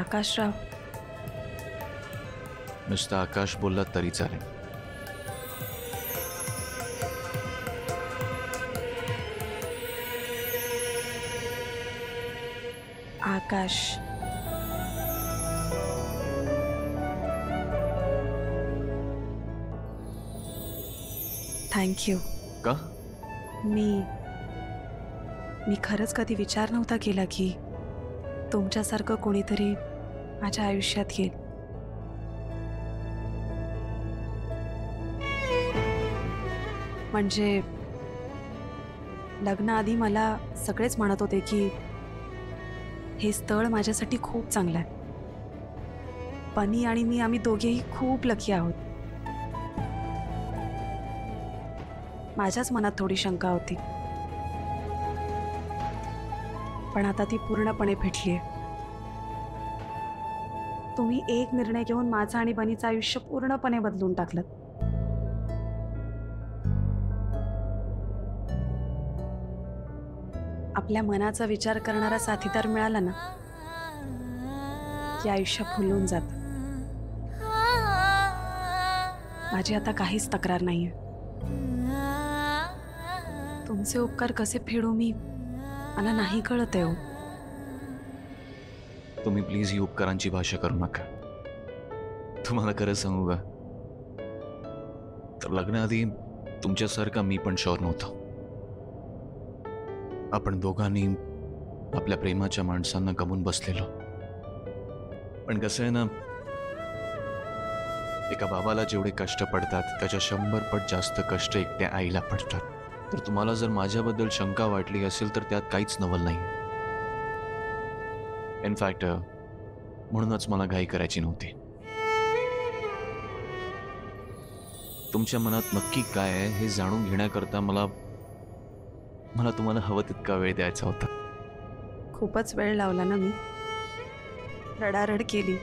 आकाशराव. नुसतं आकाश बोललात तरी चालेल. आकाश. थँक्यू. का? मी खरंच कधी विचार नव्हता केला की तुमच्यासारखं कोणीतरी माझ्या आयुष्यात येईल. म्हणजे लग्नाआधी मला सगळेच म्हणत होते की हे स्थळ माझ्यासाठी खूप चांगलं आहे. बनी आणि मी आम्ही दोघेही खूप लकी आहोत. माझ्याच मनात थोडी शंका होती, पण आता ती पूर्णपणे फिटलीये. तुम्ही एक निर्णय घेऊन माझं आणि बनीचं आयुष्य पूर्णपणे बदलून टाकलं. आपल्या मनाचा विचार करणारा साथीदार मिळाला ना की आयुष्य फुलून जातं. माझी आता काहीच तक्रार नाहीये. तुमचे उपकार कसे फेडू मी मला नाही कळत आहे. तुम्ही प्लीज ही उपकारांची भाषा करू नका. तुम्हाला खरं सांगू का, तर लग्नाआधी तुमच्यासारखा मी पण शुअर नव्हतो. आपण दोघांनी आपल्या प्रेमाच्या माणसांना गमून बसलेलो. पण कसं आहे ना, एका बाबाला जेवढे कष्ट पडतात त्याच्या 100 पट जास्त कष्ट एकट्या आईला पडतात. तर तुम्हाला जर माझ्याबद्दल शंका वाटली असेल तर त्यात काहीच नवल नाही. इनफॅक्ट म्हणूनच मला घाई करायची नव्हती. तुमच्या मनात नक्की काय आहे हे जाणून घेण्याकरता मला तुम्हाला हवं तितका वेळ द्यायचा होता. खूपच वेळ लावला ना मी. रडारड केली.